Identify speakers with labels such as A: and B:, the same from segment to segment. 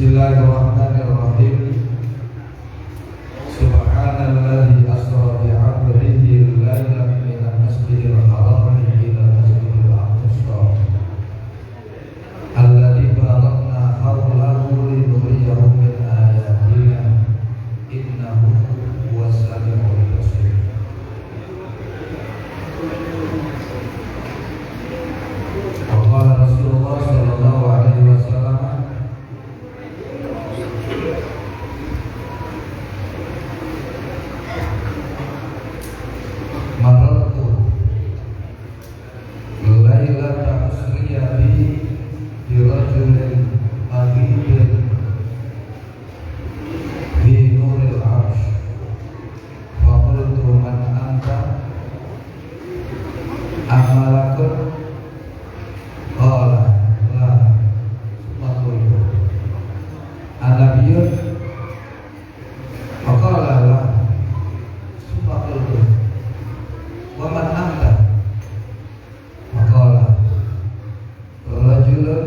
A: Bismillahirrahmanirrahim. Subhanalladzi asra bi 'abdihi lailan minal masjidil haram ila masjidil aqsa alladzi barakna hawlahu linuriyahu min ayatina innahu huwas samiul basir. Qala Rasulullah sallallahu alaihi wasallam, marartu lailata usriya bi rajulin habibin bi nuril arsh faqultu man anta amalakun qala la faqultu anabiyun faqala la faqultu wa man anta faqala rajulun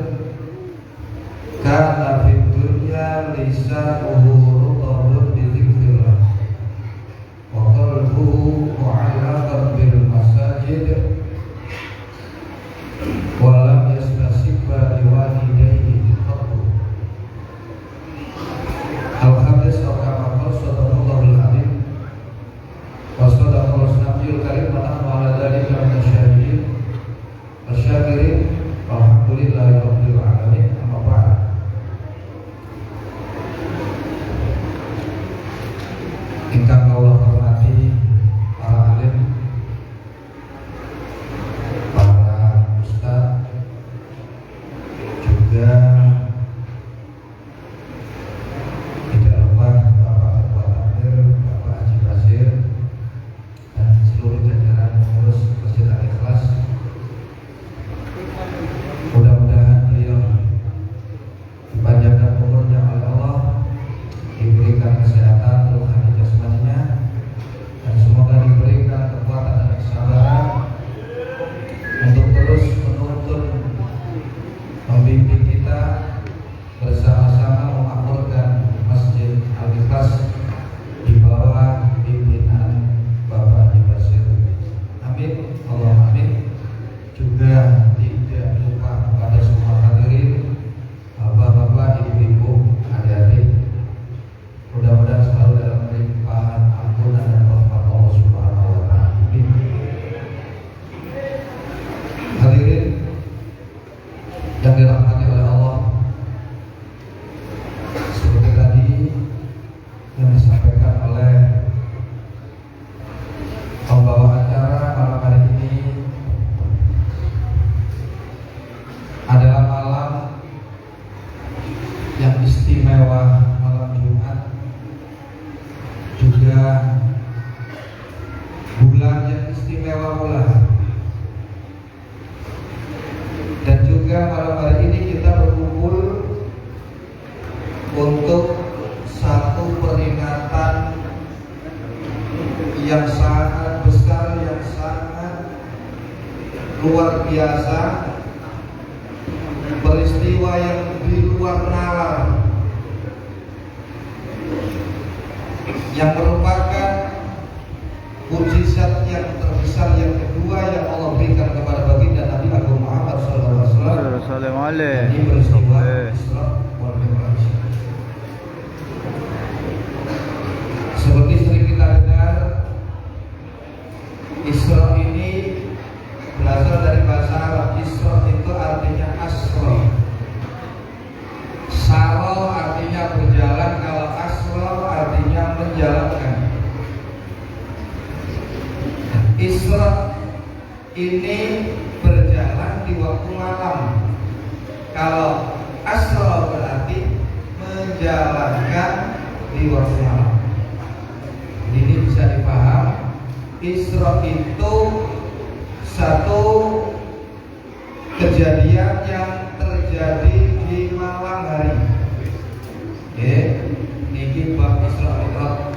A: kana fid dunya lisanuhu rutubun bi dzikrillah wa qalbuhu mu'allaqan bil masajid wa lam yastasibba liwalidayhi qattu. Al-hadis kama qala sallallahu alaihi wa sadaqallahu nabiyul karim wa nahnu ala dzalika minasyahidin wasyakirin walhamdulillahi rabbil alamin. Amma ba'd. Ingkang kawula hormati para alim, para ustaz, juga tidak lupa Bapak Ketua Takmir, Bapak Haji Basir, dan seluruh jajaran pengurus Masjid Al-Ikhlas. Mudah-mudahan beliau dipanjangkan umurnya oleh Allah, diberikan kesehatan rohani jasmaninya, dan semoga diberikan kekuatan dan kesabaran untuk terus menuntun membimbing kita bersama-sama memakmurkan Masjid Al-Ikhlas di bawah pimpinan Bapak Haji Basir. Amin, Allah amin. Juga tidak lupa kepada semua hadirin, bapak-bapak, ibu-ibu, adik-adik, mudah-mudahan selalu dalam limpahan ampunan dan rahmat Allah Subhanahu wa ta'ala. Amin. Hadirin yang dirahmati oleh Allah, seperti tadi yang disampaikan oleh pembawa acara malam hari ini, adalah malam yang istimewa, malam Jumat, juga bulan yang istimewa pula. Dan juga malam hari ini kita berkumpul untuk satu peringatan yang sangat besar, yang sangat luar biasa, peristiwa yang di luar nalar, yang merupakan mukjizat yang terbesar yang kedua yang Allah berikan kepada baginda Nabi Agung Muhammad SAW. Ini peristiwa Isra wal Mi'raj. Seperti sering kita dengar, Isra ini berasal dari bahasa Arab. Isra itu artinya asra. Saro artinya berjalan, kalau asra artinya menjalankan. Isra ini berjalan di waktu malam. Kalau asra berarti menjalankan di waktu malam. Ini bisa dipaham. Isra itu satu kejadian yang terjadi di malam hari. Niki bab Isra Mi'raj.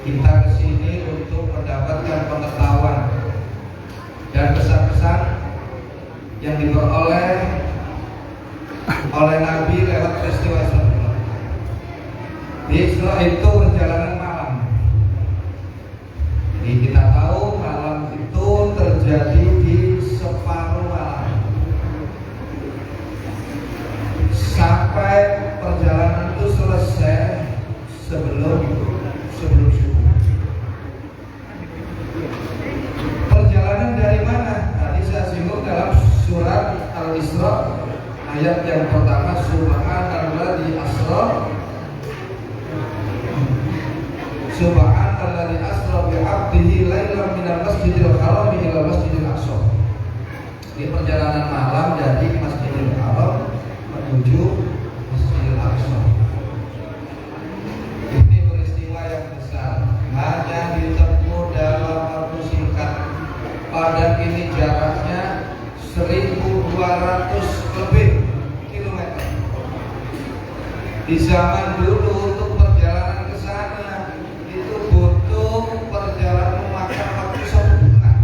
A: Kita kesini untuk mendapatkan pengetahuan dan pesan-pesan yang diperoleh oleh Nabi lewat peristiwa Isra Mi'raj. Isra itu perjalanan malam. Jadi kita tahu malam itu terjadi di separuh malam sampai perjalanan itu selesai sebelum subuh. Perjalanan dari mana? Tadi saya singgung dalam surat Al-Isra ayat yang pertama, Subhanalladzi asra Subhanalladzi asra bi'abdihi lailan minal masjidil haram ila masjidil aqsa. Ini perjalanan malam dari Masjidil Haram menuju Masjidil Aqsa. Ini peristiwa yang besar, hanya ditempuh dalam waktu singkat. Padahal ini jaraknya 1.200 lebih kilometer. Di zaman dulu untuk perjalanan ke sana itu butuh perjalanan memakan waktu 1 bulan.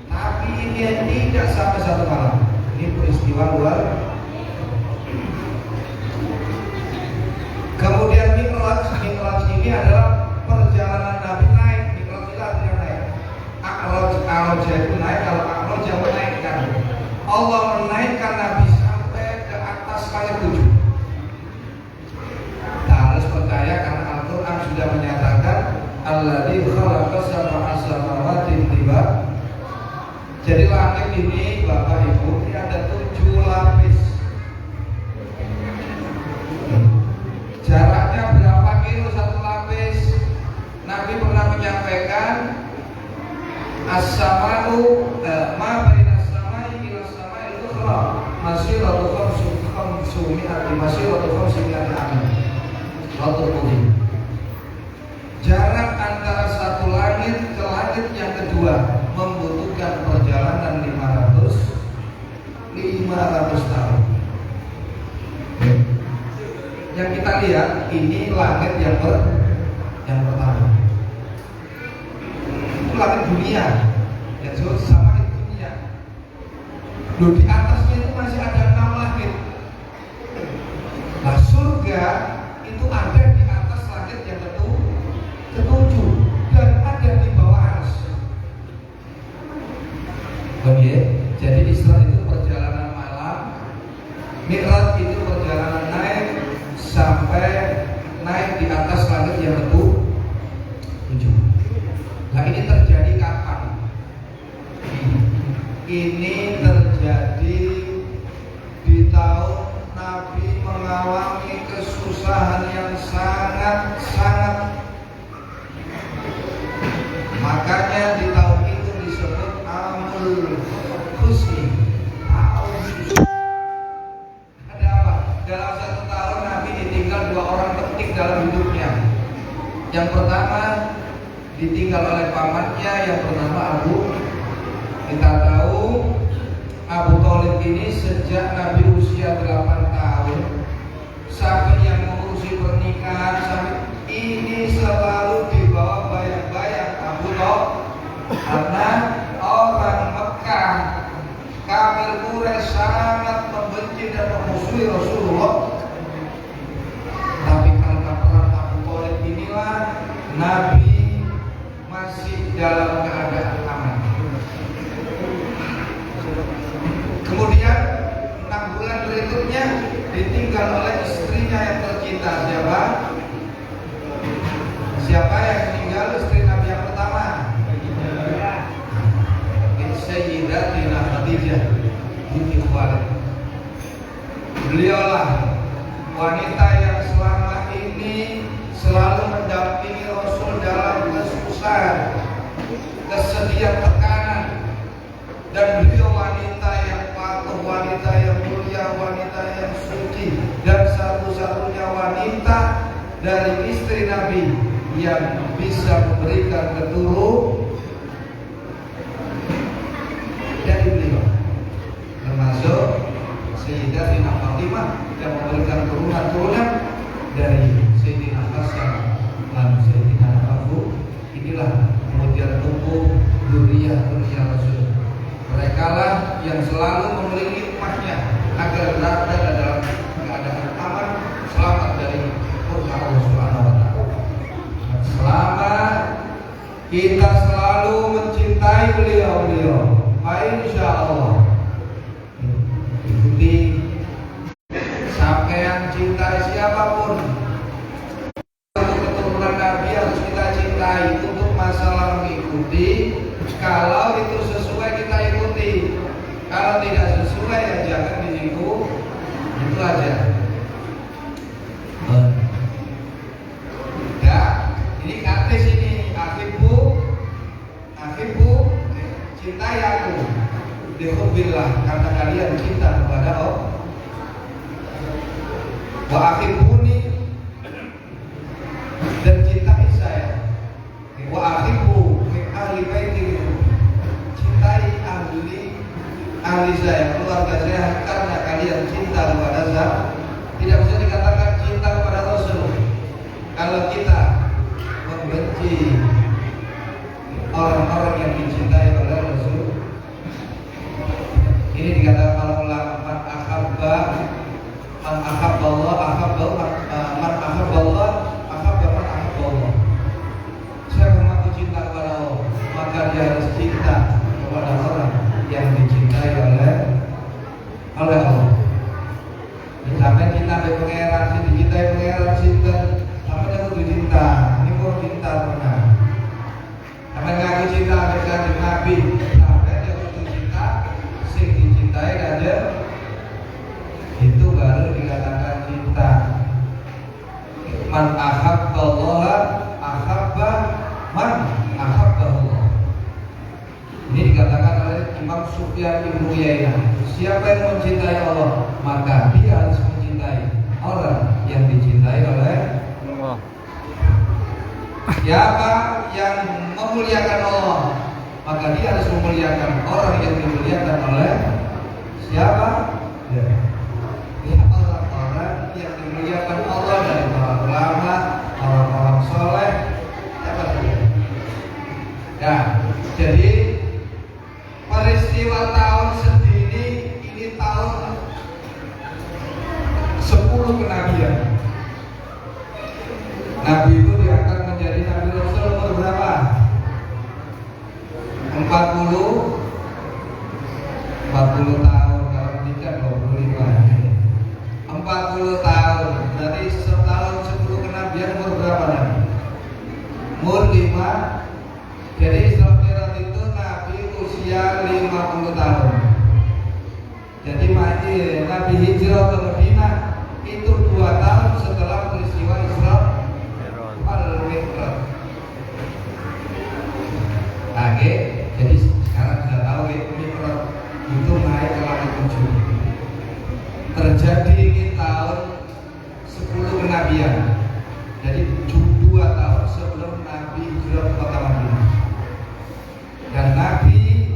A: Tapi ini tidak sampai 1 malam. Ini peristiwa luar. Kemudian Mi'raj ini adalah perjalanan Nabi naik. Mi'raj itu artinya naik. A'raj itu naik, kalau A'raj yang menaikkan. Allah menaikkan Nabi sampai ke atas langit 7. Kita harus percaya karena Al-Quran sudah menyatakan Alladzi khalaqa sab'a samawati tiba. Jadi langit ini Bapak Ibu ini ada 7 lapis. Jaraknya berapa kilo satu lapis? Nabi pernah menyampaikan as-sama'u ma baina as-sama'i ila as-sama'i al-ukhra masiratu khamsumi'ati amin. Jarak antara satu langit ke langit yang kedua membutuhkan perjalanan 500 tahun. Yang kita lihat ini langit yang pertama. Itu langit dunia, yang disebut sama dunia. Loh, di atasnya itu masih ada 6 langit. Nah, surga itu ada di atas langit yang ketujuh dan ada di bawah arsy. Oke, jadi Isra itu perjalanan malam, Mi'raj itu perjalanan naik sampai naik di atas langit yang ketujuh. Nah, ini terjadi kapan? Ini terjadi di tahun Nabi mengalami kesusahan yang sangat. Makanya di tahun itu disebut Amul Husni, tahun susah. Ada apa? Dalam 1 tahun Nabi ditinggal 2 orang penting dalam hidupnya. Yang pertama ditinggal oleh pamannya, yang bernama Abu. Kita tahu Abu Thalib ini sejak Nabi usia 8 tahun sampai yang mengurusi pernikahan sampai ini selalu dibawa bayang-bayang Abu Thalib, karena orang Mekah kafir Quraisy sangat membenci dan memusuhi Rasulullah. Tapi karena perang Abu Thalib inilah Nabi masih dalam keadaan aman. Kemudian 6 bulan berikutnya ditinggal oleh istrinya yang tercinta. Siapa yang meninggal? Istri Nabi yang pertama, Sayyidatina Khadijah binti Khuwailid. Beliaulah wanita yang selama ini selalu mendampingi Rasul dalam kesusahan, kesedihan, tekanan, dan beliau wanita yang patuh, wanita yang mulia, wanita yang suci, dan satu-satunya wanita dari istri Nabi yang bisa memberikan keturunan dari beliau, termasuk Sayyidatina Fatimah yang memberikan turunan dari Sayyidina Hasan dan Sayyidina Abu. Inilah kemudian tumbuh dzurriyyah Rasul. Mereka lah yang selalu memiliki umatnya agar berada dalam keadaan aman, selamat dari murka Allah Subhanahu wa taala. Selama kita selalu mencintai beliau-beliau, insya Allah ikuti. Sampean cintai siapapun, untuk keturunan Nabi harus kita cintai. Untuk masalah mengikuti, kalau itu sesuai kita ikuti, kalau tidak sesuai ya jangan diikut. Itu aja. Ya, ini katis ini Akhibbu cintai aku dihubbillah, karena kalian cinta kepada Allah. Wa akhibbuni, dan cintai saya. Wa akhibbu min ahli baiti, cintai ahli saya, keluarga saya, karena kalian cinta kepada saya. Tidak bisa dikatakan cinta kepada Rasul kalau kita membenci orang-orang yang dicintai oleh Rasul. Ini dikatakan oleh ulama, man ahabba Allah man ahabballah ahabba man ahabballah. Siapa yang mengaku cinta kepada Allah, maka dia harus cinta kepada orang yang dicintai oleh Allah. Sampai cinta dari pangeran, dicintai pangeran sinten, sampai dia kudu cinta. Ini kok cinta pernah. Sampai ngaku cinta dengan Nabi, sampai dia kudu cinta, sing dicintai aja. Itu baru dikatakan cinta. Man ahabballaha ahabba man ahabballah. Ini dikatakan oleh Imam Sufyan bin Uyainah, siapa yang mencintai Allah, maka dia harus mencintai orang yang dicintai oleh Allah. Siapa yang memuliakan Allah, maka dia harus memuliakan orang yang dimuliakan oleh siapa? Ya, orang-orang yang dimuliakan Allah, dari para ulama, orang-orang soleh, siapa saja. Ya, jadi peristiwa tahun Sedini ini tahun 10 kenabian. Nabi itu diangkat menjadi Nabi Rasul umur berapa? 40 tahun. Kalau menikah 25. 40 tahun. Berarti setahun 10 kenabian umur berapa Nabi? Umur 5. Jadi Isra Mi'raj itu Nabi usia 50 tahun. Jadi Nabi hijrah ke Madinah itu 2 tahun setelah peristiwa Isra Mi'raj. Oke, jadi sekarang sudah tahu Mi'raj itu naik ke langit 7. Terjadi di tahun 10 kenabian. Jadi 2 tahun sebelum Nabi hijrah ke kota Madinah. Dan Nabi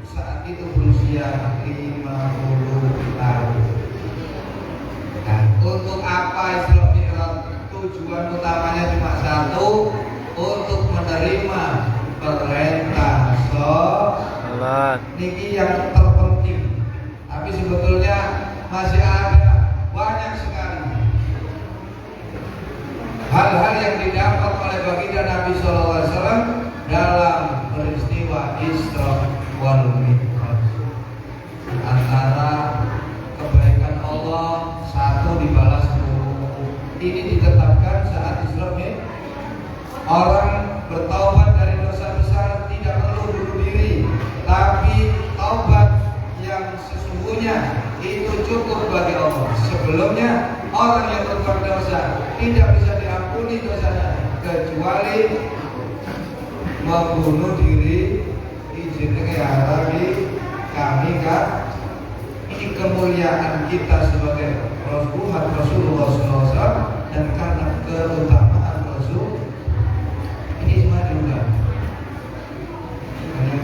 A: saat itu berusia 50 tahun. Nah, untuk apa Isra Mi'raj? Tujuan utamanya cuma satu, untuk menerima perintah sholat. Ini yang terpenting. Tapi sebetulnya masih ada banyak sekali hal-hal yang didapat oleh baginda Nabi SAW dalam peristiwa Isra wal Mi'raj. Antara kebaikan Allah, satu dibalas 10. Ini ditetapkan saat Isra Mi'raj. Orang bertaubat dari dosa besar tidak perlu bunuh diri, tapi taubat yang sesungguhnya itu cukup bagi Allah. Sebelumnya orang yang berbuat dosa tidak bisa diampuni dosanya kecuali membunuh diri. Izinnya ya Rabbi, kami kan ini kemuliaan kita sebagai Rasulullah SAW, dan karena keutamaan Rasul ini semua diundang. Yang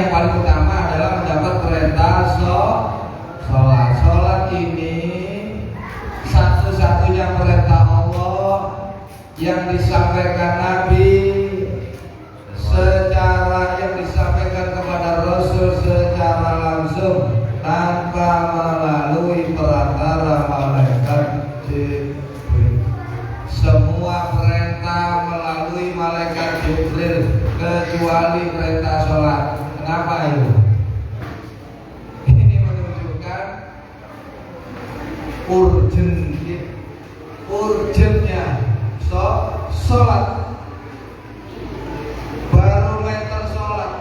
A: paling utama adalah mendapat perintah sholat. Sholat ini satu-satunya perintah Allah yang disampaikan Nabi secara yang disampaikan kepada Rasul secara langsung tanpa melalui perantara malaikat Jibril. kecuali perintah sholat. Kenapa itu? Ini menunjukkan urgennya sholat. Barometer sholat,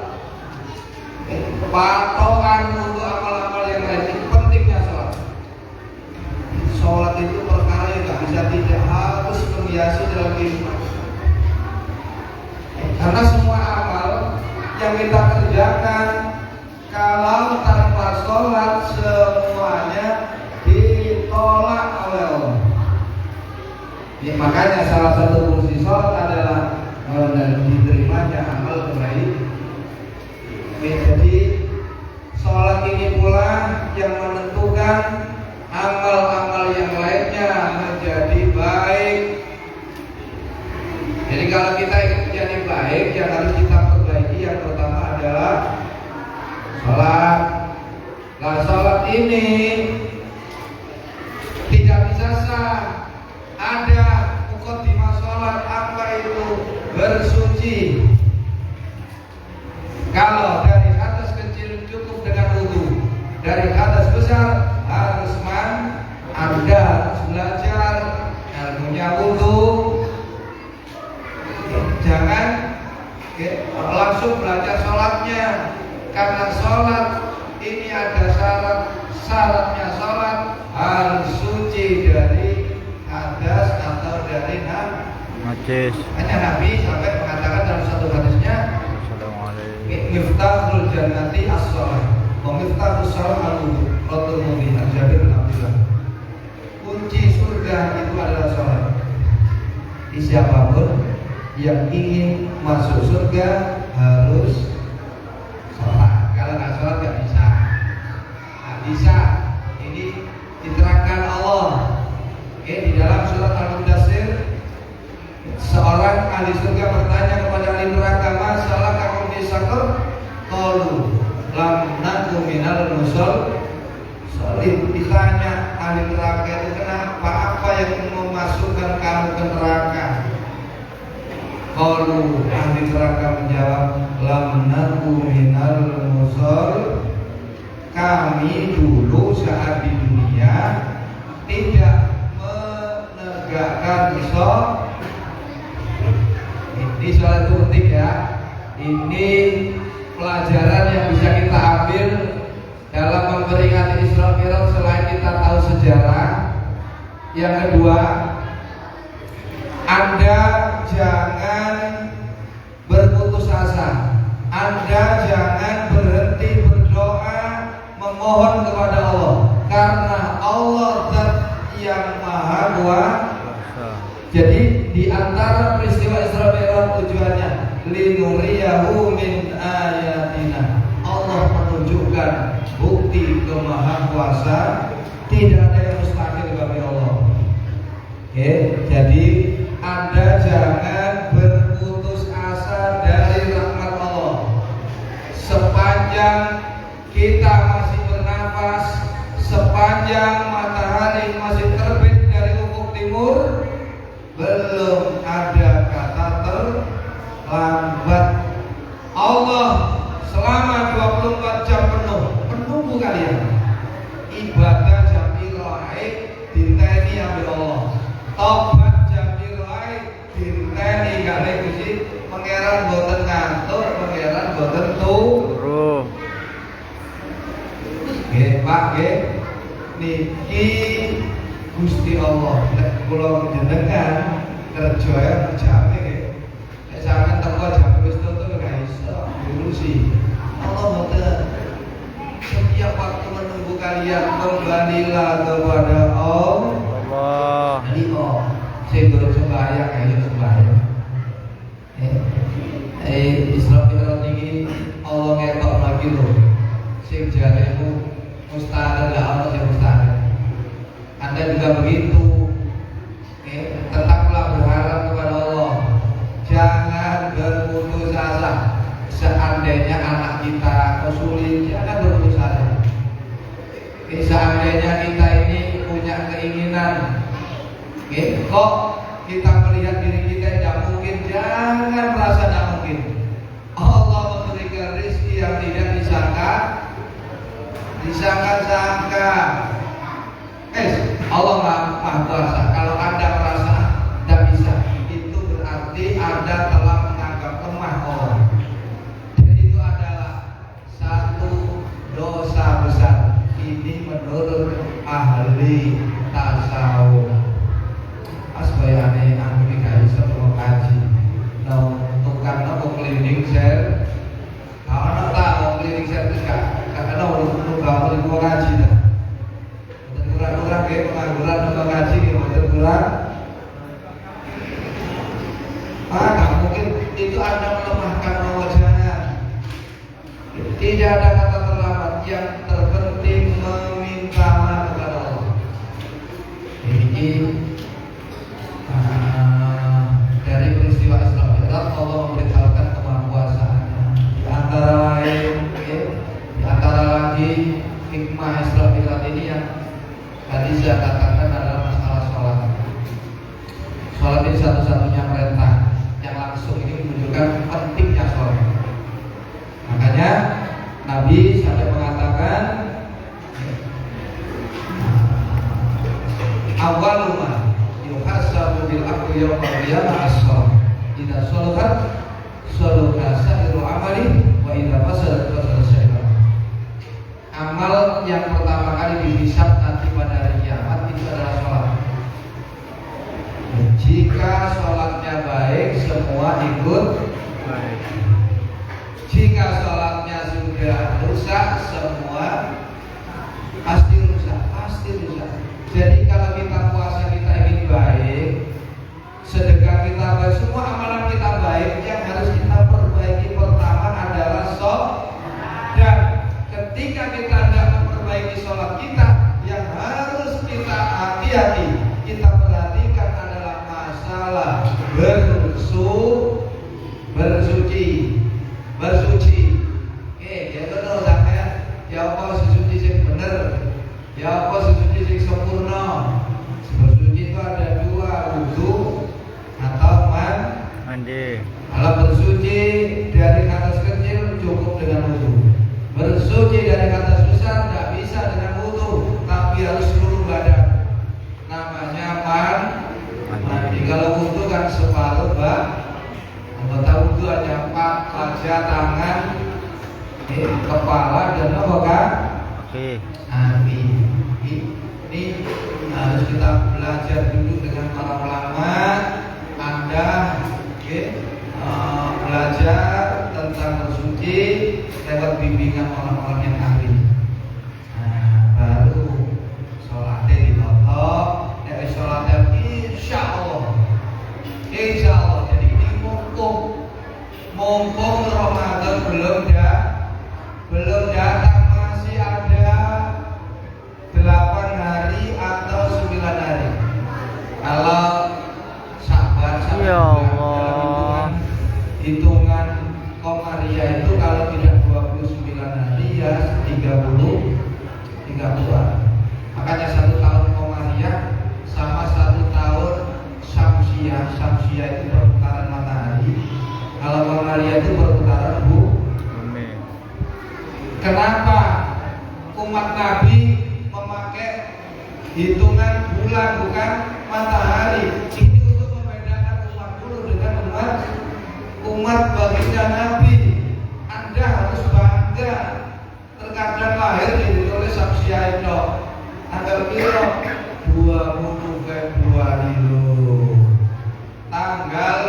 A: patokan untuk amal-amal yang lain. Pentingnya sholat. Sholat itu perkara yang gak bisa tidak, harus menghiasi dalam kehidupan. Karena semua amal yang kita kerjakan kalau tanpa sholat semuanya ditolak oleh Allah. Ya, makanya salah satu fungsi sholat adalah diterimanya amal kebaikan. Jadi sholat ini pula yang menentukan amal-amal yang lainnya menjadi baik. Jadi kalau kita ingin menjadi baik, yang harus kita perbaiki yang pertama adalah sholat. Nah, sholat ini tidak bisa sah. Ada muqaddimah sholat, apa itu? Bersuci. Kalau dari hadas kecil cukup dengan wudu, dari hadas besar harus Anda harus belajar ilmunya wudu. Jangan langsung belajar sholatnya, karena sholat ini ada syaratnya. Sholat harus suci dari hadas atau dari najis. Hanya Nabi sampai mengatakan dalam satu hadisnya, miftahul jannati as-shalah wa miftahus shalah al-wudu. Rasul Muhammad Jabir bin Abdullah. Kunci surga itu adalah sholat. Siapapun yang ingin masuk surga harus sholat. Kalau nggak sholat nggak bisa. Nggak bisa. Ini diterangkan Allah. Di dalam surat Al-Mudaththir, seorang ahli surga bertanya kepada ahli neraka, masalah kamu di sakor? Qalu lam naku minal musallin. Ditanya ahli neraka itu, kenapa, apa yang memasukkan kamu ke neraka? Qalu, ahli neraka menjawab, lam naku minal musallin. Kami dulu saat di dunia tidak menegakkan sholat. Ini sholat itu penting ya. Ini pelajaran yang bisa kita ambil dalam memperingati Isra Mi'raj selain kita tahu sejarah. Yang kedua, Anda jangan berputus asa. Anda jangan berhenti berdoa memohon kepada Allah, karena Allah zat yang maha kuasa. Jadi di antara peristiwa Isra Mi'raj tujuannya linuriyahu min ayatina. Allah menunjukkan bukti kemahakuasaan. Tidak ada yang mustahil bagi Allah. Oke, jadi Anda jangan berputus asa dari rahmat Allah. Sepanjang kita masih bernafas, sepanjang matahari masih terbit dari ufuk timur, belum ada kata terlambat. Allah selama 24 jam penuh menunggu kalian. Ibadah jamil haid dinteni ambil Allah. Tobat jamil haid dinteni kali Gusti pangeran boten ngantuk, pangeran boten turu. Nggih, Pak, nggih. Niki Gusti Allah nek kula jenengan kerja ya jame nggih. Nek sampeyan teko jam wis tutup gak iso diurusi. Allah boten. Setiap waktu menunggu kalian, kembalilah kepada Allah. Allah. Sing durung sembahyang ayo sembahyang. Isra Mi'raj niki Allah ngetok lagi lho. Sing jaremu mustahil lah, Allah yang mustahil. Anda juga begitu. Tetaplah berharap kepada Allah. Jangan berputus asa. Seandainya anak kita kesulitan, jangan berputus asa. Seandainya kita ini punya keinginan, kok kita melihat diri kita tidak mungkin, jangan merasa tidak mungkin. disangka-sangka. Allah Maha Kuasa. Kalau Anda merasa tidak bisa, itu berarti Anda telah menganggap lemah Allah. Dan itu adalah satu dosa besar. Ini menurut ahli tasawuf. Asbayane aku iki sebelum kaji. Tukang nopo cleaning share. Kalau nak tahu cleaning share itu karena untuk bangun itu ngaji dah. Kurang-kurang kayak pengangguran untuk ngaji gitu kurang. Nggak mungkin itu Anda melemahkan Allah, jangan. Tidak ada kata terlambat, yang terpenting meminta maaf kepada Allah. Ini dari peristiwa Isra Mi'raj Allah memberitahukan kemahakuasaannya. Di antara lagi hikmah Isra Mi'raj ini yang tadi saya katakan adalah masalah sholat. Sholat ini satu-satunya perintah yang langsung ini menunjukkan pentingnya sholat. Makanya Nabi sampai mengatakan awaluma yuhasabu bil abdi yawmal qiyamah as-shalah. Idza shalahat shalaha sa'iru amali wa idza fasadat fasada sa'iru. Amal yang pertama kali dihisab nanti pada hari kiamat itu adalah sholat. Jika sholatnya baik, semua ikut baik. Jika sholatnya sudah rusak, semua pasti rusak. Jadi kalau kita puasa kita ingin baik, sedekah kita baik, semua amalan kita baik, yang harus kita perbaiki pertama adalah sholat. Dan ketika kita tidak memperbaiki sholat kita, yang harus kita hati-hati, kita perhatikan adalah masalah bersuci. Ya betul sampean. Ya apa suci sing bener? Ya apa suci sing sempurna? Bersuci itu ada dua, wudu atau mandi. Kalau bersuci dari kata kecil cukup dengan wudu. Bersuci dari kata susah tidak bisa dengan wudu, tapi harus seluruh badan. Namanya mandi. Kalau wudu kan separuh anggota wudu hanya 4 wajah, tangan, kepala dan apa kan? Hati. Ini harus kita belajar dulu dengan para ulama. Anda belajar tentang bersuci lewat bimbingan orang-orang yang ahli. Baru sholatnya ditotok. Sholatnya insya Allah. Jadi ini mumpung Ramadan belum datang, masih ada 8 hari atau 9 hari. Kalau Syaban
B: ya Allah,
A: hitungan Komariah itu kalau tidak 29 hari ya 30-an. Makanya 1 tahun Komariah sama 1 tahun Syamsiah itu perputaran matahari. Kalau Komariah itu perputaran bumi. Kenapa umat Nabi memakai hitungan bulan bukan matahari? Ini untuk membedakan umat dulu dengan umat baginda Nabi. Anda harus bangga. Terkadang lahir ditulis Syamsiah itu tanggal piro 20 Februari lo. Tanggal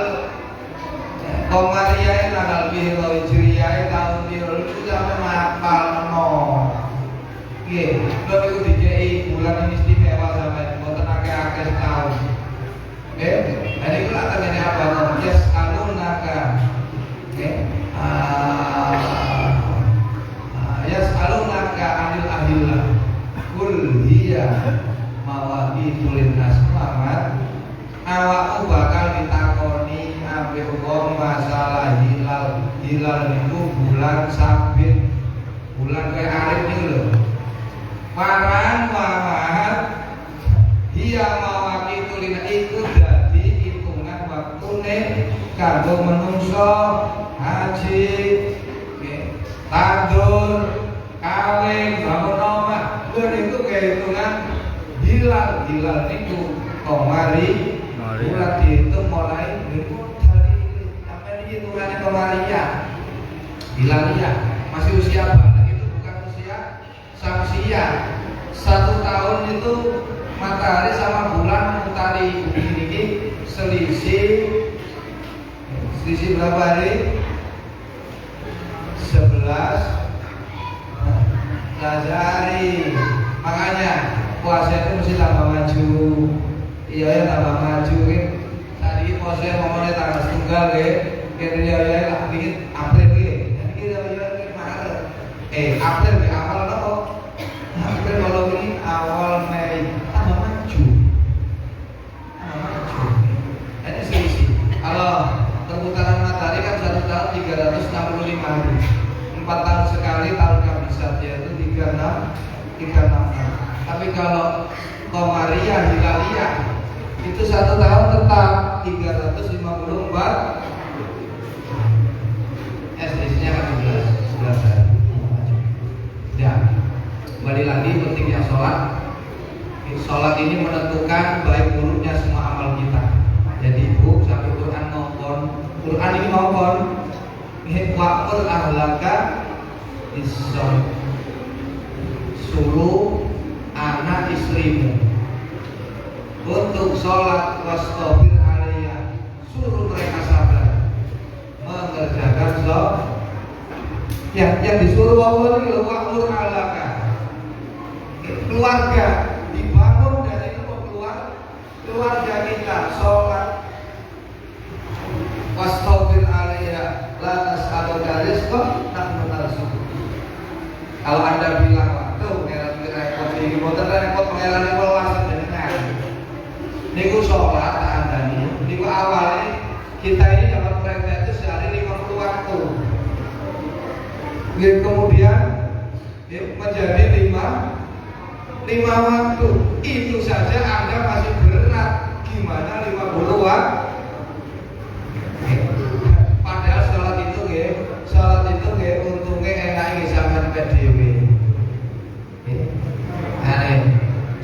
A: Komariah tanggal piro, Hijriah tahun piro, itu sampai mapal no. Nggih, lho niku dikei bulan ini istimewa sampai mboten akeh-akeh tahun. Nah niku lak tengene apa to? Yes alunaka. Yes alunaka anil ahillah. Kul hiya mawaqitul linnas. Muhammad, awakmu bakal ditakoni ambek wong masalah hilal itu bulan sabit, bulan kayak arif ini lho. Waran Muhammad, dia mawaqitul linnas iku dadi hitungan waktune kanggo menungso haji. tandur, kawin, bangun omah. Lha niku kehitungan hilal niku komari. Bulan dihitung mulai niku dari sampai hitungannya komariah. Hilaliah masih usia balik itu bukan usia samsia. 1 tahun itu matahari sama bulan mengitari bumi ini selisih berapa hari? 11 hari. Makanya puasa itu mesti tambah maju. Iya ya tambah maju kan. Tadi puasa ngomongnya tanggal tunggal ya. Kira ya lah dikit April ya. Jadi kita ya Maret. April ya awal apa? April kalau ini awal Mei tambah maju. Ini selisih. Kalau perputaran matahari kan 1 tahun 365 hari. 4 tahun sekali tahun kabisat yaitu 36 tahun. Tapi kalau komariah hilaliah itu 1 tahun tetap 354. SDC-nya kan 11 hari. Ya, kembali lagi pentingnya sholat. Sholat ini menentukan baik buruknya semua amal kita. Jadi ibu sampai Quran ngomong, Quran ini ngomong, waqul ahlaka bis-shalah. Suruh anak istrimu untuk sholat wastabir alaiha, suruh mereka sabar mengerjakan sholat. Yang disuruh Allah ini waqul ahlaka, keluarga dibangun dari keluarga kita sholat wastabir alaiha la tas'aluka rizqan nahnu narzuquka. Kalau Anda bilang waktu repot iki mboten repot pangeran welas jenengan. Niku sholat Anda niku awalnya kita ini dapat perintah itu sehari 50 waktu. Kemudian menjadi 5 waktu. Itu saja Anda masih berat. Gimana 50 waktu? Padahal sholat itu untungnya enak ini sampai PDW.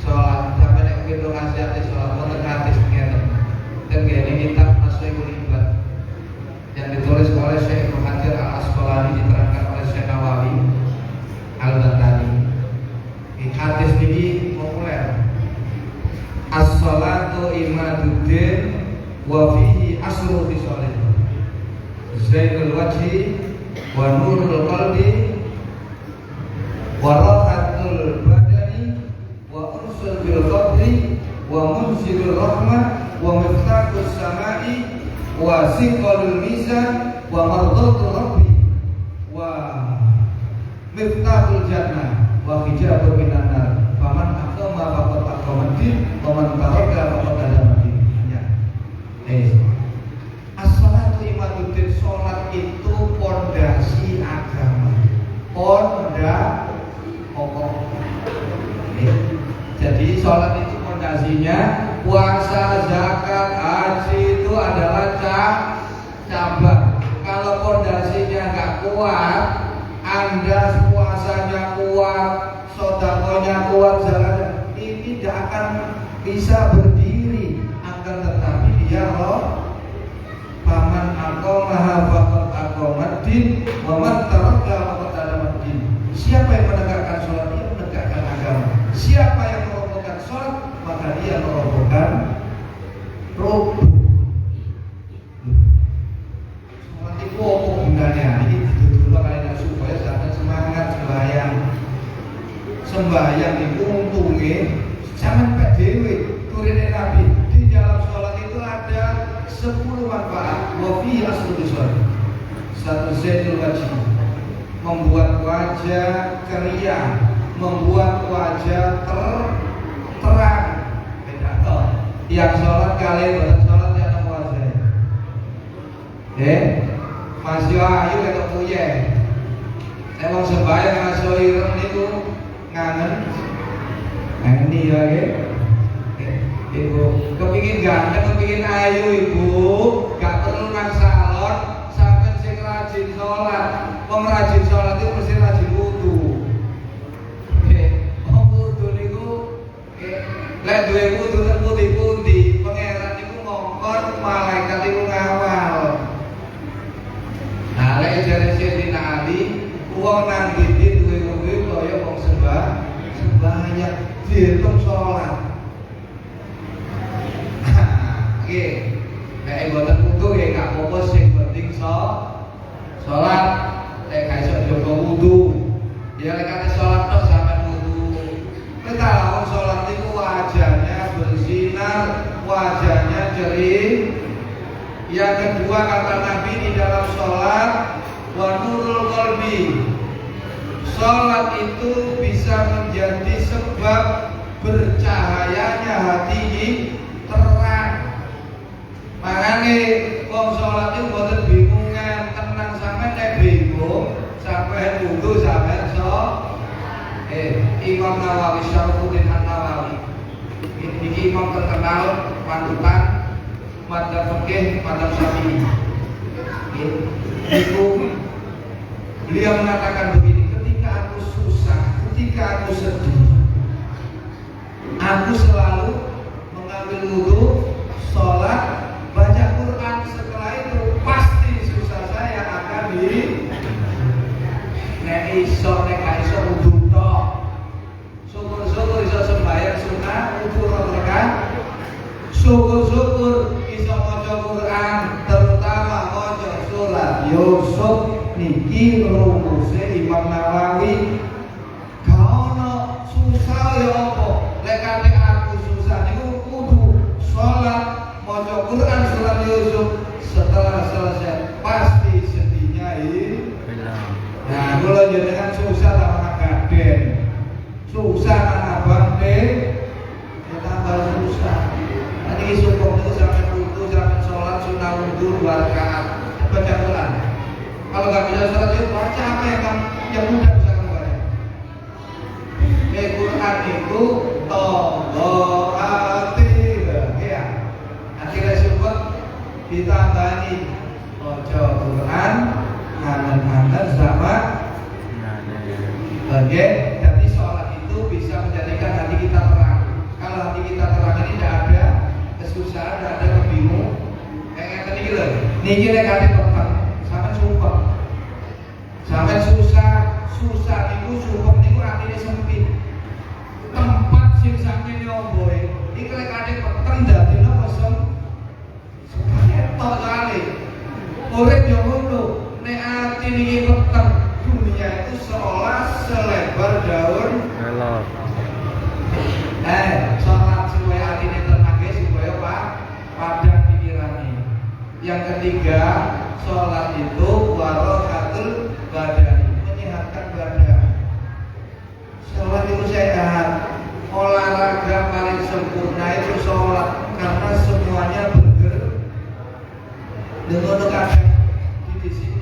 A: Sholat sampai nek kita ngasih hati sholat wonten gratis ngeten. Dan ini kitab Nasrul Ibad yang ditulis oleh Syekh Muhammad Al-Asqalani, diterangkan oleh Syekh Nawawi Al-Bantani. Hadis ini populer. As-salatu imaduddin wa fihi asru bisolih. Zainul wajhi wa nurul qalbi wa rahatul badani wa unsul bil qabri wa munzilur rahmah wa miftahus samai wa siqalul mizan wa mardatul rabbi wa miftahul jannah wa hijabul minan nar. Faman aqama faqad aqama din wa man taraka faqad adama din. Ya. As-salatu imaduddin, sholat itu pondasi agama. Pokok. Jadi sholat itu pondasinya. Puasa, zakat, haji itu adalah cabang. Kalau pondasinya nggak kuat, Anda puasanya kuat, sedekahnya kuat, zakat ini tidak akan bisa berdiri. Akan tetapi dia faman aqamaha faqad aqamaddin wa man taraka faqad adamaddin. Siapa yang menegakkan sholat, dia menegakkan agama. Siapa yang merobohkan sholat, maka dia merobohkan ruku. Sholat itu apa gunanya? Ini dulu kalian supaya sampai semangat sembahyang itu untungnya zaman Pak Dewi turunnya Nabi. Di dalam sholat itu ada 10 manfaat. Wafi asrul. Satu, zainul wajhi, membuat wajah ceria, membuat wajah terang. Beda toh. Yang sholat kalian bukan sholat yang ada wajah. Masih ayu kata puye. Emang sembahyang masih ireng itu ngangen ini ya ibu kepingin ganteng, kepingin ayu ibu, gak perlu nang salon, sampai sing rajin sholat. Wong rajin sholat itu mesti rajin wudu. Wudu niku lek duwe wudu ten pundi-pundi, pangeran niku ngongkon, malaikat niku ngawal. Nah, lek jare Sayyidina Ali, wong nang ndi duwe wudu kaya wong sembahyang diitung sholat. Nggih. Nek mboten wudu nggih gak apa-apa, sing penting sholat. Lek gak iso njogo wudu, ya lek kate sholat tok sampean wudu. Kita lawan sholat itu wajahnya bersinar, wajahnya jerih. Yang kedua kata Nabi di dalam sholat, wa nurul qalbi. Sholat itu bisa menjadi sebab bercahayanya hati terang. Makanya wong sholat itu boten bingungan, tenang sampean nek bingung, sampean wudu sampean Imam Nawawi Syarfuddin An-Nawawi. Ini imam terkenal panutan madzhab fikih madzhab Syafi'i. Beliau mengatakan begini, ketika aku susah, ketika aku sedih, aku selalu mengambil wudu, sholat, baca Quran. Setelah itu pasti susah saya akan nek iso nek gak iso wudu tok. Syukur-syukur iso sembahyang sunah wudu mereka. Syukur-syukur iso maca Quran, terutama maca surat Yusuf niki rumusé Imam Nawawi. Gak ono susah ya apa? Lek kate aku susah niku kudu sholat, maca Quran surat Yusuf. Setelah selesai pasti sedihnya hilang. Nah, kalau jenengan susah sama gaden, susah sama abang deh, ya tambah susah. Tadi syukur itu sampai wudu, sampai sholat sunah wudu 2 rakaat, baca Quran. Kalau nggak bisa sholat itu baca apa yang mudah bisa kamu baca. Quran itu tobatir, ya. Akhirnya syukur ditambani baca Quran, angan-angan sama bagian. Jadi sholat itu bisa menjadikan hati kita terang. Kalau hati kita terang ini tidak ada kesusahan, tidak ada kebingungan. Kayak tadi gitu. Niki nek hati peteng, sampai sumpah. Sampai susah niku sumpah niku artine sempit. Tempat sing sampe nyomboe, iki lek hati peteng dadi napa tok kali. Urip yo ngono. Nek ati niki peteng, dunia itu seolah selebar daun melon. Sholat supaya atine tenang, supaya padang pikirannya. Yang ketiga, sholat itu warohatul badan, menyehatkan badan. Sholat itu sehat. Olahraga paling sempurna itu sholat, karena semuanya bergerak. Dengan kadang di sini,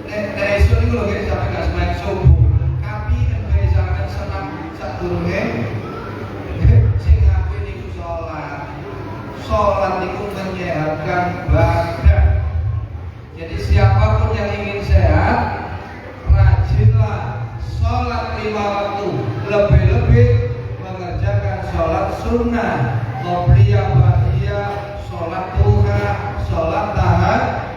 A: isu ini kalau kita sampai nggak semain subuh, tapi misalkan senam sadurunge, sing ngapain itu sholat itu menyehatkan badan. Jadi siapapun yang ingin sehat, rajinlah sholat 5 waktu, lebih-lebih mengerjakan sholat sunnah, qobliyah, ba'diyah, sholat duha, sholat tahajud.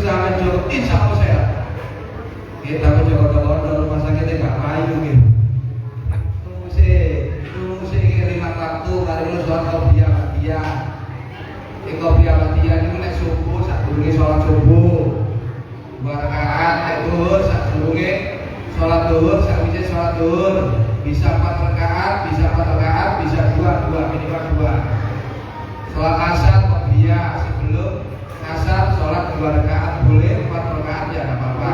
A: Sampai jauh, insya Allah sehat. Kita mencoba ke rumah sakit tidak payu gitu. Tunggu sih 5 waktu kali lu sholat qobliyah. Qobliyah ini nek subuh sadurunge sholat subuh 2 rakaat, nek zuhur sadurunge sholat zuhur, sakwise sholat zuhur bisa 4 rakaat, bisa 4 rakaat, bisa 2 minimal 2. Sholat asar qobliyah sebelum asar sholat 2 rakaat boleh, 4 rakaat ya tidak apa-apa.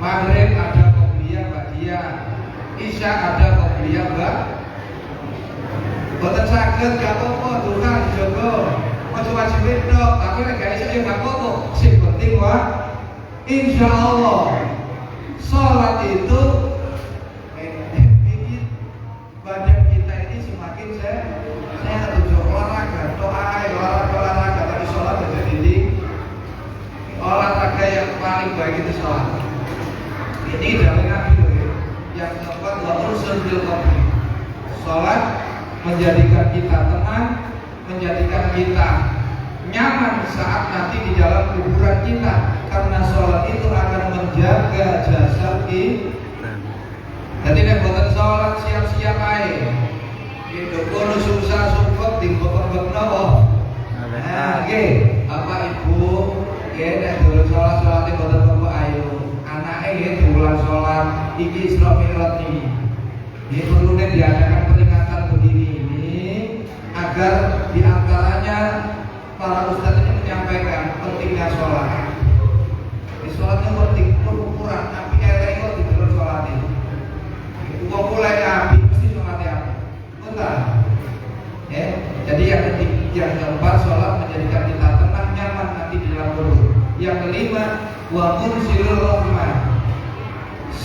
A: Maghrib ada qobliyah ba'diyah, isya ada qobliyah boten saged gak apa-apa, duha dijogo. Ojo wajib wedok, tapi nek gak iso ya gak apa-apa. Sing penting insyaallah sholat itu bikin badan kita ini semakin sehat. Olahraga, olahraga, tapi sholat jadi fil qabri. Salat menjadikan kita tenang, menjadikan kita nyaman saat nanti di dalam kuburan kita, karena salat itu akan menjaga jasad kita. Jadi nek boten salat siap-siap ae. Gitu kono susah support di bebek napa. Nah, nggih, Bapak Ibu, nggih nek durung salat boten apa ayo. Anake nggih diulang salat iki Isra Mi'raj niki. Ini perlu diadakan peringatan begini ini agar diantaranya para ustadz ini menyampaikan pentingnya sholat. Di sholatnya penting, ukuran tapi elek kok didelok sholat ini. Wong mulai api mesti sholatnya api. Betul. Ya, jadi yang keempat, sholat menjadikan kita tenang nyaman nanti di dalam kubur. Yang kelima, wa munsilur rahmah.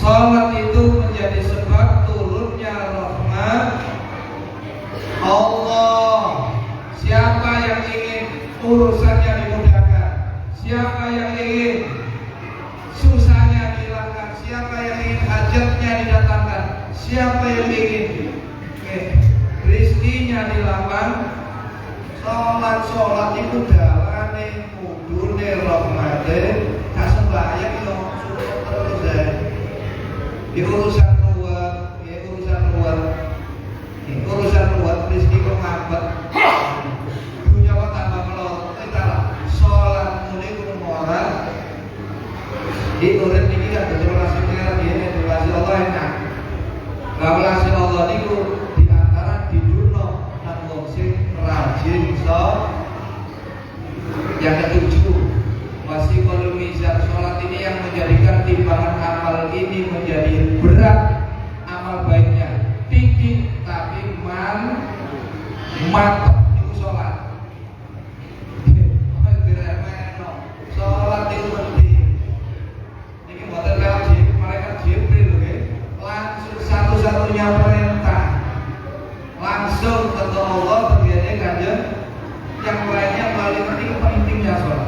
A: Sholat itu menjadi sebab turunnya rahmat Allah. Siapa yang ingin urusannya dimudahkan, siapa yang ingin susahnya dihilangkan, siapa yang ingin hajatnya didatangkan, siapa yang ingin rezekinya dilapang, sholat itu dalane kudune rahmate, tak sembahyang yo terus ya. Di urusan luar, urusan luar rezeki kok ngapet. Dunia kok tambah melorot. Kita sholat muni kudu moral. Di urip iki kan deklarasi pengen dene deklarasi Allah enak. Deklarasi Allah niku di antara diduno nang wong sing rajin Yang ketujuh, masih perlu mizan sholat ini yang menjadikan timbangan amal ini menjadi berat. Amal baiknya tinggi tapi mantap itu sholat. Sholat itu penting. Ini buatan wajib malaikat Jibril, langsung satu-satunya perintah langsung ketemu Allah terjadi kanjeng. Yang lainnya melalui pentingnya sholat.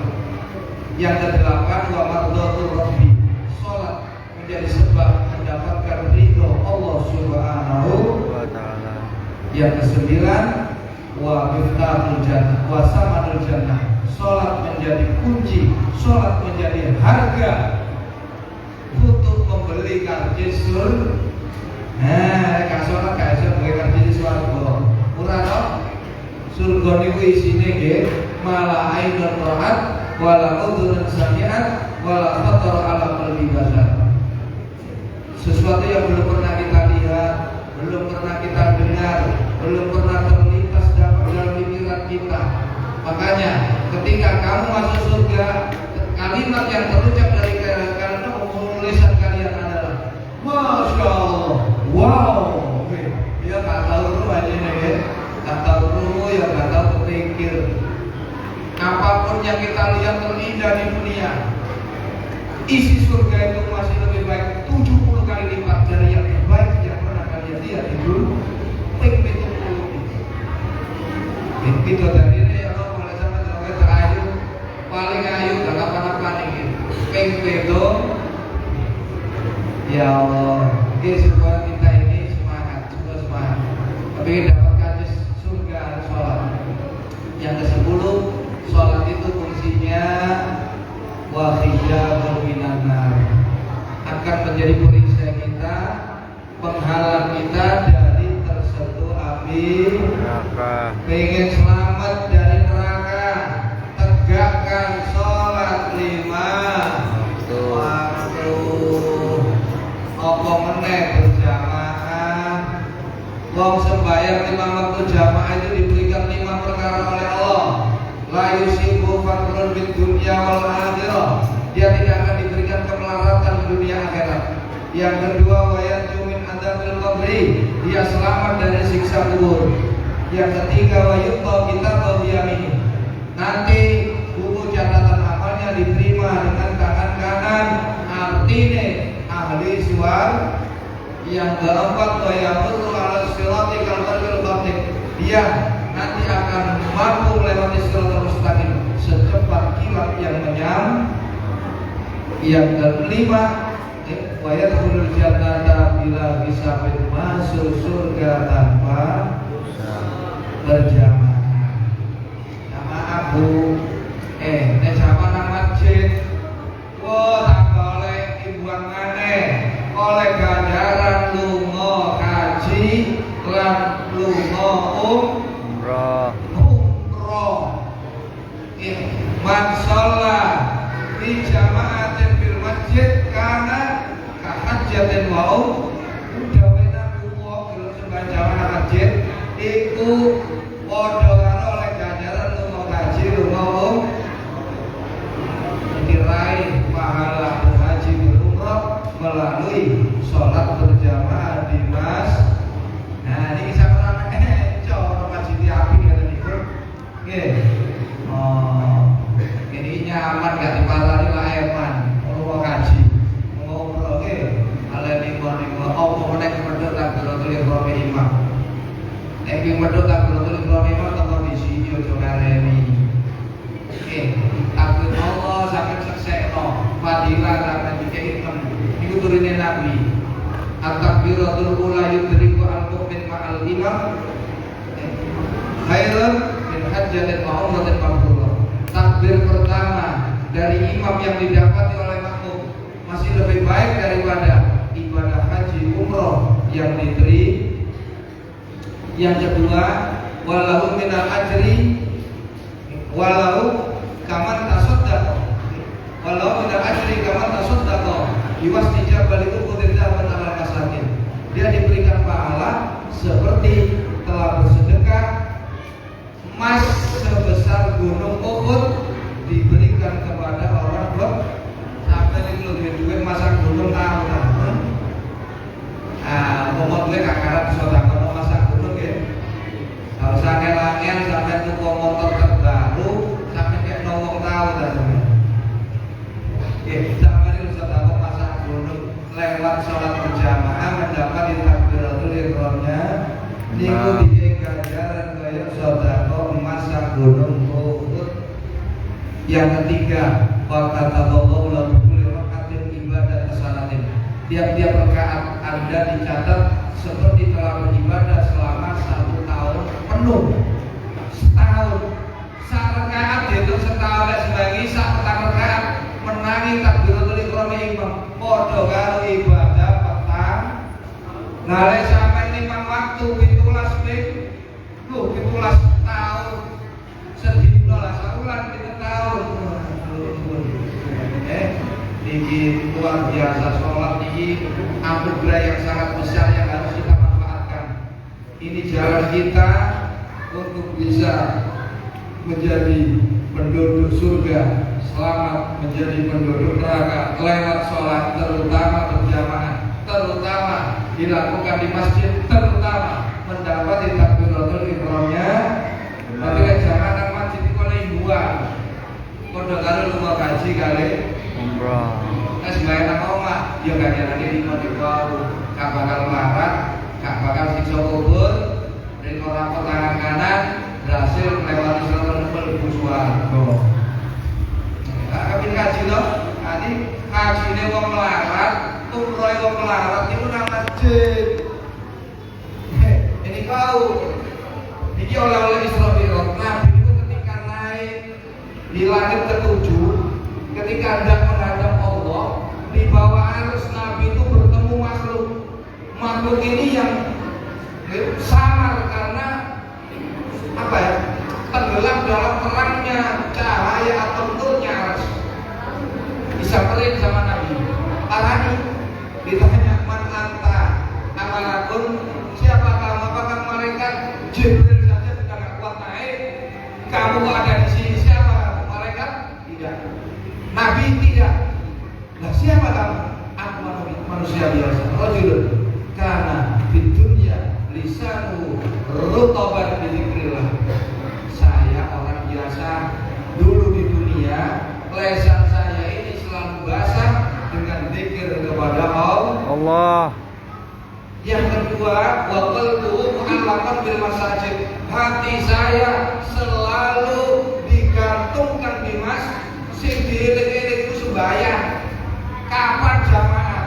A: Yang kedelapan, wa mardhatul rabbi. Sholat menjadi sebab mendapatkan ridho Allah Subhanahu wa ta'ala. Yang kesembilan, wa miftahul jannah wa samanul jannah. Sholat menjadi kunci, sholat menjadi harga untuk membeli karcis surga. Nah, sholat gak bisa membeli karcis surga. Murah toh? Surga niku isine nggih malah ainun ra'at wala udhun sami'at wala khatar ala qalbi bashar. Sesuatu yang belum pernah kita lihat, belum pernah kita dengar, belum pernah terlintas dalam pikiran kita. Makanya ketika kamu masuk surga, kalimat yang terucap dari karena lisan kalian adalah Masya Allah, wow. Dia tak tahu dulu aja nih, tak tahu dulu ya, tak tahu terpikir. Apapun yang kita lihat terindah di dunia, isi surga itu masih lebih baik 70 kali lipat dari yang terbaik yang pernah kalian lihat di dunia. Itu dari ini Allah mulai sama terakhir paling ayu gak apa-apa nih. Itu ya Allah, semua kita ini semangat, semua semangat. Tapi dapatkan surga harus sholat. Yang ke-10, sholat itu fungsinya wa hijabun minan nar, akan menjadi perisai kita, penghalang kita dari tersentuh api neraka. Pengen selamat dari neraka, tegakkan sholat 5 waktu. Apa meneh berjamaah. Wong sembahyang 5 waktu jamaah itu diberikan 5 perkara oleh Allah. La yusibu fakrun bid dunya wal akhirah. Dia tidak akan diberikan kemelaratan di dunia akhirat. Yang kedua, wa yanju min adzabil qabri. Dia selamat dari siksa kubur. Yang ketiga, wa yuqta kitabah biyamini. Nanti buku catatan amalnya diterima dengan tangan kanan. Artinya ahli suar. Yang keempat, wa yamurru ala sirati kal barqil batin. Dia nanti akan mampu melewati siratal mustaqim secepat kilat yang menyam. Yang kelima, wa yadkhulul jannata bila hisabin, masuk surga tanpa berjamaah. Jamaah Bu, nek sama nang masjid, wah tambah oleh ibuan maneh, oleh ganjaran lunga haji lan lunga
B: umrah.
A: Man sholat di jamaatin fil masjid karena kahajjatin wa'u udawena kuwa kalau sembah jamaah masjid iku podo karo oleh ganjaran lunga haji lunga diraih pahala haji umrah melalui sholat berjamaah di masjid. Nah ini sama coba masjid api kata niku nggih. Ini nyaman gak diparani lah eman. Mau kaji, mau umroh ke, ala ni mau menek medhot tak berotul ikrome imam. Nek ki medhot tak berotul ikrome imam teko di sini aja ngareni. Takbir Allah sampai seksekno, fadilah sampai dikeiken. Iku turune Nabi. At-takbiratul ula yudriku al-mu'min ma'al imam. Khairun min hajjatin wa umratin mabrurah. Takbir pertama dari imam yang didapati oleh makmum masih lebih baik daripada ibadah haji umroh yang diterima. Yang kedua, walau minal ajri walau kaman tasaddaq, walau minal ajri kaman tasaddaq biwastijab itu kudirdah benar masakin. Dia diberikan pahala seperti telah bersedekah. Emas sebesar gunung Uhud diberikan kepada orang sampai ini lebih duit masak gunung tahu kan? Pokok gue kakaran sudah mau masak gunung ya. Kalau sampai langit sampai tuku motor terbaru sampai kayak nongol tahu kan? Sampai ini sudah mau masak gunung lewat sholat berjamaah mendapat takbiratul ihramnya. Niku di ganjaran kaya sedekah masak gunung Uhud. Yang ketiga, waqatallahu lahu kulli rakaatin ibadah kesalatin. Tiap-tiap rakaat Anda dicatat seperti telah beribadah selama 1 tahun penuh. Setahun. Rakaat dihitung setahun sebagai sak rakaat menangi takbiratul ihram imam. Padha karo ibadah petang. Nalek sampai nimang waktu 17 tahun sedina lah saulan 3 tahun. Ini luar biasa sholat ini anugerah yang sangat besar yang harus kita manfaatkan. Ini jalan kita untuk bisa menjadi penduduk surga, selamat menjadi penduduk neraka lewat sholat, terutama berjamaah, terutama dilakukan di masjid, terutama mendapat takbiratul ihramnya. Tapi kan jangan nang masjid iku ana himbauan. Padha karo lunga kaji kali
B: umrah.
A: Wis bae nang omah, ya ganjarane lima dikau, gak bakal larat, gak bakal siksa kubur, ning ora tangan kanan berhasil melewati siratal swarga. Kabeh kaji lho, ani kajine wong melarat, umroh wong melarat iku nang masjid. Ini kau, ini oleh Isra Mi'raj. Nabi itu ketika naik di langit ketujuh, ketika hendak menghadap Allah, di bawah arus Nabi itu bertemu makhluk ini yang samar karena apa ya? Tenggelam dalam terangnya cahaya atau nurnya arus. Disamperin sama Nabi. Arani ditanya man anta amalakun, siapa kamu? Apakah malaikat Jibril saja sudah nggak kuat naik? Kamu kok ada di sini? Siapa? Malaikat? Tidak. Nabi tidak. Nah siapa kamu? Aku manusia biasa. Rajulun karena di dunia lisanu rutaban bidzikrillah. Saya orang biasa. Dulu di dunia lesan saya ini selalu basah dengan zikir kepada Allah. Yang kedua, wa qalbuhu mu'allaqan bil masajid. Hati saya selalu digantungkan di masjid. Sing dieling-eling itu sembahyang. Kapan jamaah?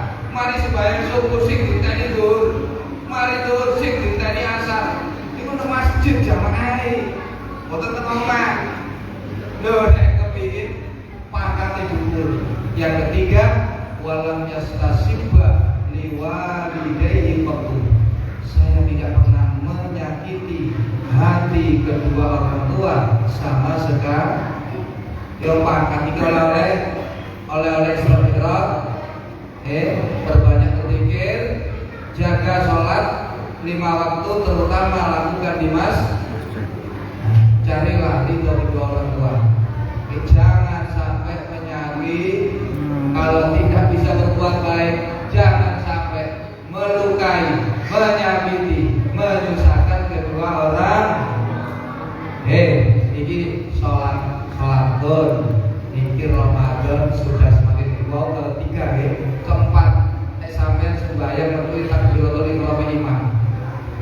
A: mari sembahyang subuh sing ditani dhuwur, mari dhuwur sing ditani asar. Iku nang masjid jamaah ae. Boten teng omah. Lho nek kepengin pangkate dhuwur. Yang ketiga, walam yastasibba liwalidayhi faqul. Saya tidak pernah menyakiti hati kedua orang tua sama sekali. Yang pangkat itu oleh Islam Fitrah, perbanyak berzikir, jaga sholat 5 waktu, terutama lakukan di masjid. Carilah ridho kedua orang tua. Jangan sampai menyakiti. Kalau tidak bisa berbuat baik, jangan sampai melukai, menyakiti, menyusahkan kedua orang. Ini sholat pun, mikir Ramadan sudah semakin tua. Ketiga, keempat, sampai sembahyang menulis takbiratul ihram imam.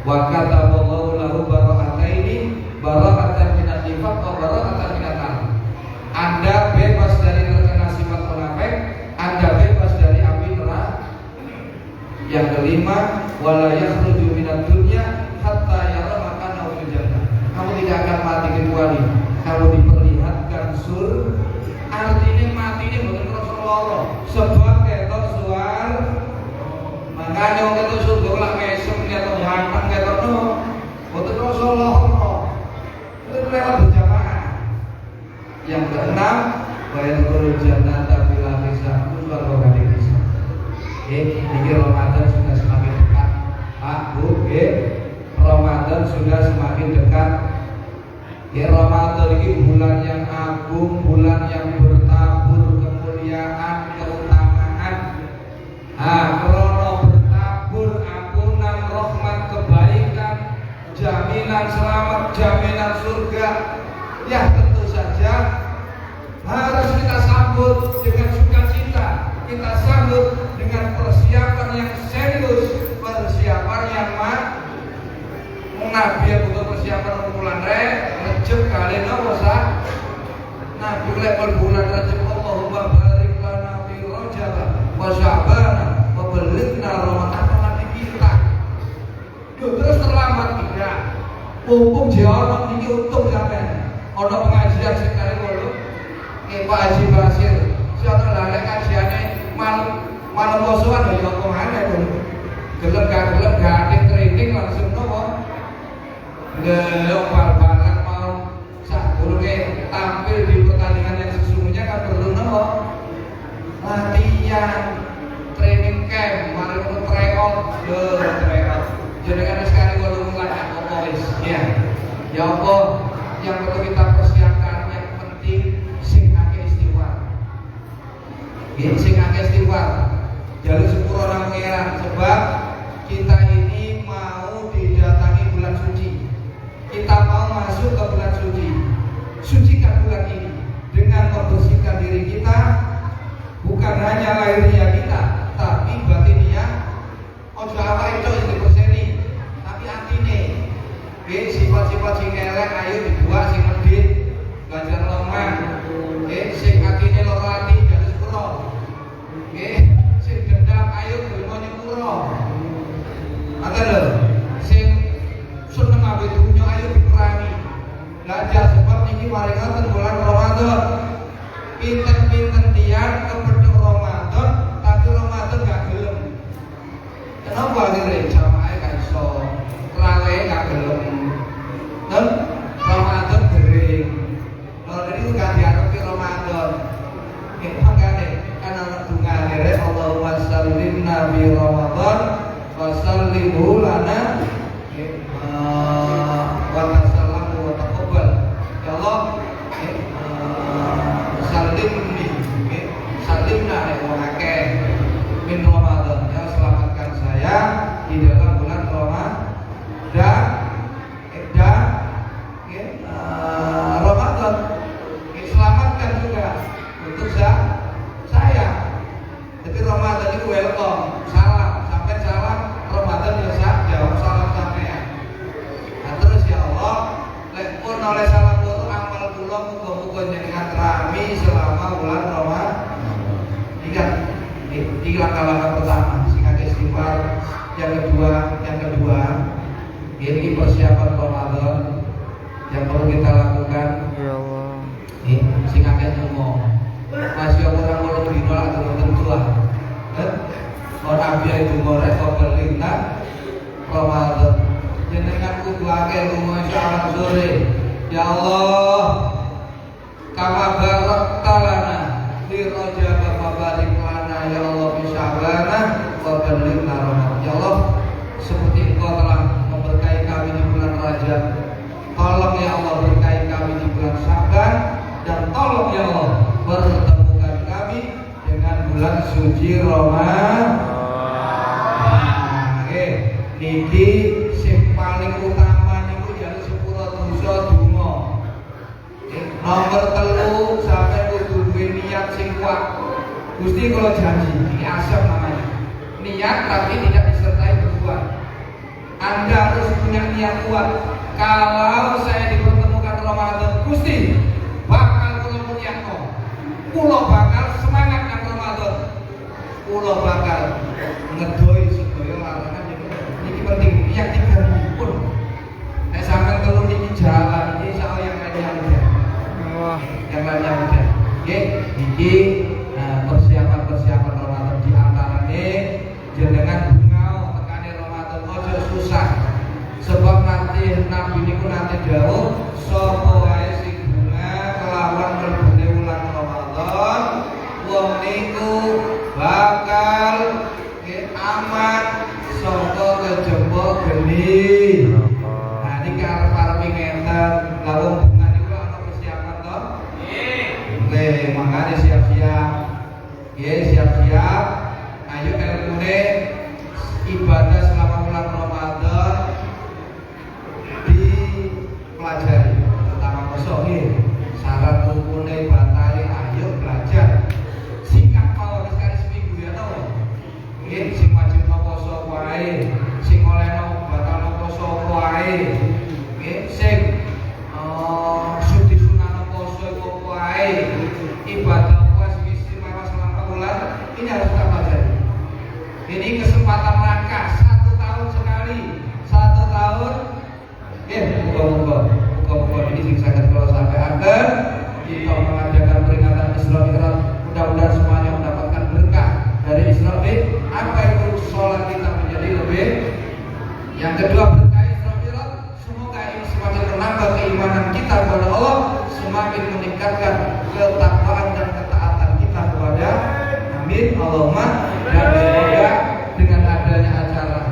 A: Wa kataballahu lahu bara'ataini, bara'atan minal nifaq wa bara'atan minal nar. Anda bebas dari terkena sifat munafik, Anda bebas dari api neraka. Yang kelima, wala yakhruju minad dunya hatta yara makanahu fil jannah. Kamu tidak akan mati kecuali kamu diperlihatkan surga. Artinya mati ini bukan Rasulullah. Sebab ketok suar. Makanya orang ketok surga lah mesem ketok ganteng ketok no. Bukan Rasulullah. Itu lewat berjamaah. Yang keenam, bayar jannah tapi la hisab. Surga gak dihisab. Ini Ramadan sudah semakin dekat. Pak, Bu, Ramadan sudah semakin dekat. Ramadan ini bulan yang agung, bulan yang bertabur kemuliaan, keutamaan. Krono bertabur ampunan, rahmat, kebaikan, jaminan selamat, jaminan surga. Ya tentu saja harus kita sambut dengan sukacita. Kita sambut dengan persiapan yang serius, persiapan yang Nabi yang butuh persiapan bulan Rejab kali nosa. Nabi level bulan Rejab, Allahumma barik lana fi Rajab wa Sya'ban wa balighna Ramadan. Nabi kita terus terlambat tidak. Mumpung jauh ini untung sampai ono pengajian sekali dulu. Pak Haji Basir, siapa lagi kajiannya malam bosuan dari omongannya dulu. Gelap gak training langsung nopo. Bal-balan mau sak burungnya tampil di pertandingan yang sesungguhnya kan perlu nopo latihan, training camp, mari untuk tryout, jadi kan sekali kalau mulai apa ya Allah yang perlu kita persiapkan yang penting sing akeh istighfar, jalur sepuluh orang pangeran. Sebab kita ini mau didatangi bulan suci. Kita mau masuk ke bulan suci. Sucikan bulan ini dengan membersihkan diri kita, bukan hanya lahirnya kita, tapi batinnya. Ojo awake itu diberseni, tapi atine. Sifat-sifat sing elek ayo dibuat sing medhit, ganjar lemah. Sing atine lara ati jalur sepuro. Sing dendam ayo gelem nyepuro. Ngoten lho. Sing seneng ambek dunya ayo diperangi. Gajah sebab niki mari ngoten bulan Ramadan. Pinten-pinten tiyang kepethuk Ramadan, tapi Ramadan gak gelem. Kenapa akhirnya jamaah gak iso, rawe gak gelem. Dan Ramadan gering. Lalu itu gak diarepi Ramadan. Makanya kan ana donga akhirnya Allahumma sallimna bi Ramadan wa sallimhu lana wa tasallahu wa taqabbal. Ya Allah, salimna wa akeh min Ramadan. Ya selamatkan saya di dalam bulan Ramadan. Ramadan selamatkan juga untuk saya. Jadi Ramadan itu welcome, salam, sampai salam Ramadan ya jawab salam sampean. Nah terus ya Allah, lek pun oleh salam itu amal kula muga-muga jenengan rami selama bulan Ramadan. Ingat, ini langkah-langkah pertama. istighfar. Yang kedua, ini persiapan Ramadan yang perlu kita lakukan.
B: Ya Allah.
A: Sing akeh ngomong. Masih orang ngomong dino atau tentuan. Ora biaya dumore kok berlintas Ramadan. Jenengan kudu akeh ngomong salat sore. Ya Allah, kama barakta lana fi Rajab wa barik lana ya Allah fi Sya'ban wa ballighna Ramadan. Ya Allah, seperti Engkau telah memberkahi kami di bulan Rajab, tolong ya Allah berkahi kami di bulan Sya'ban, dan tolong ya Allah pertemukan kami dengan bulan suci Ramadan. Niki sing paling utama niku jaluk sepura dosa donga. Nomor 3 sampai kudu duwe niat sing kuat. Gusti kula janji, ini asam namanya. Niat tapi tidak disertai perbuatan. Anda harus punya niat kuat. Kalau saya dipertemukan Ramadan, Gusti bakal kula mulyakno. Kula bakal semangat nang Ramadan. Kula bakal ngedoi sedaya larangan ini penting. Niat pun. Nek sampean kalau niki jalan ini soal yang lainnya udah.
B: Wah.
A: Yang lainnya udah. Oke, iki persiapan Ramadan di antarane jenengan bungau tekane Ramadan ojo susah. Sebab nanti Nabi niku nanti dawuh sapa wae sing bunga kelawan mlebune wulan Ramadan, wong niku bakal aman saka kejaba geni. Nah niki arep-arepe ngenten, lha wong bunga niku ana persiapan to? Nggih. Makanya siap-siap. Siap-siap. Ayo ilmune ibadah selama bulan Ramadan dipelajari. Pertama kosong syarat rukune batale ayo belajar. Sikap mawon sekali seminggu ya tau. Sing wajib poso wae, sing olehno batal poso wae. Sing sunah poso wae. Ibadah ini harus kita pelajari. Ini kesempatan langka 1 tahun sekali. 1 tahun. Muka-muka ini sing sangat kalau sampai akhir kita mengadakan peringatan Isra Mi'raj. Mudah-mudahan semuanya mendapatkan berkah dari Isra Mi'raj. Apa itu sholat kita menjadi lebih. Yang kedua berkah Isra Mi'raj. Semoga ini semakin menambah keimanan kita kepada Allah, semakin meningkatkan ketakwaan dan ketaatan kita kepada amin Allahumma. Dan semoga dengan adanya acara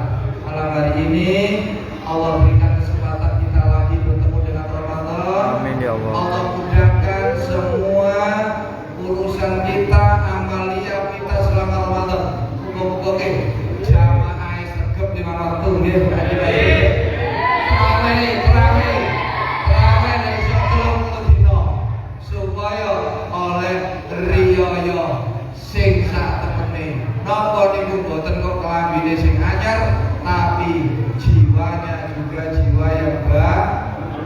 A: malam hari ini Allah berikan kesempatan kita lagi bertemu dengan Ramadan.
B: Amin ya Allah.
A: Allah mudahkan semua urusan kita, amalia kita selama Ramadan. Muga-muga jamaah sergap 5 waktu nggih. Supaya oleh riyo sing sak temene. Napa niku mboten kok kelambine sing anyar, tapi jiwanya juga jiwa yang baik.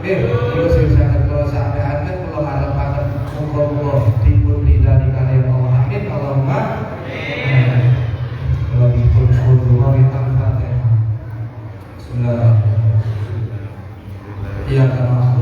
A: Niku sing saged kula sampaikan, kula harepaken muga-muga dipun ridani kaliyan Allah. Amin Allahumma. Kula dipun doa kita Fatihah. Bismillahirrahmanirrahim. Iya kana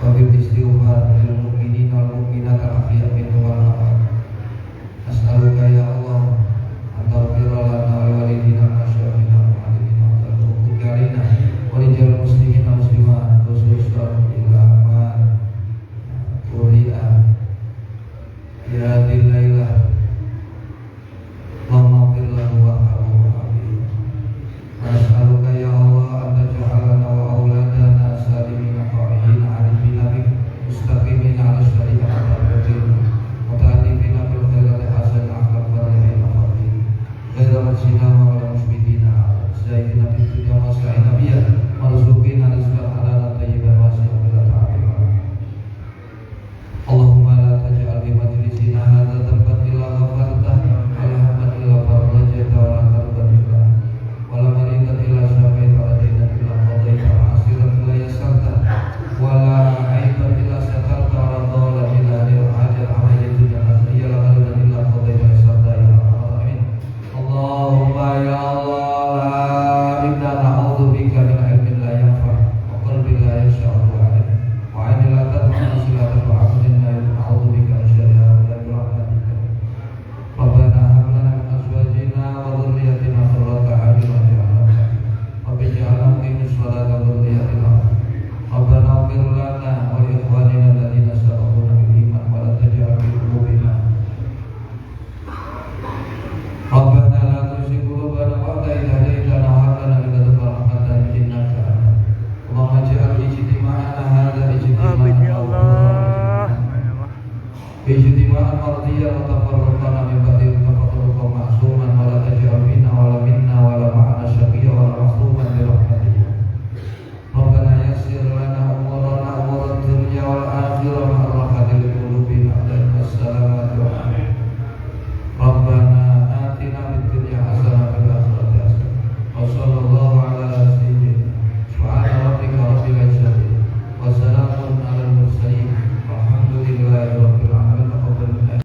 A: wabil istighfar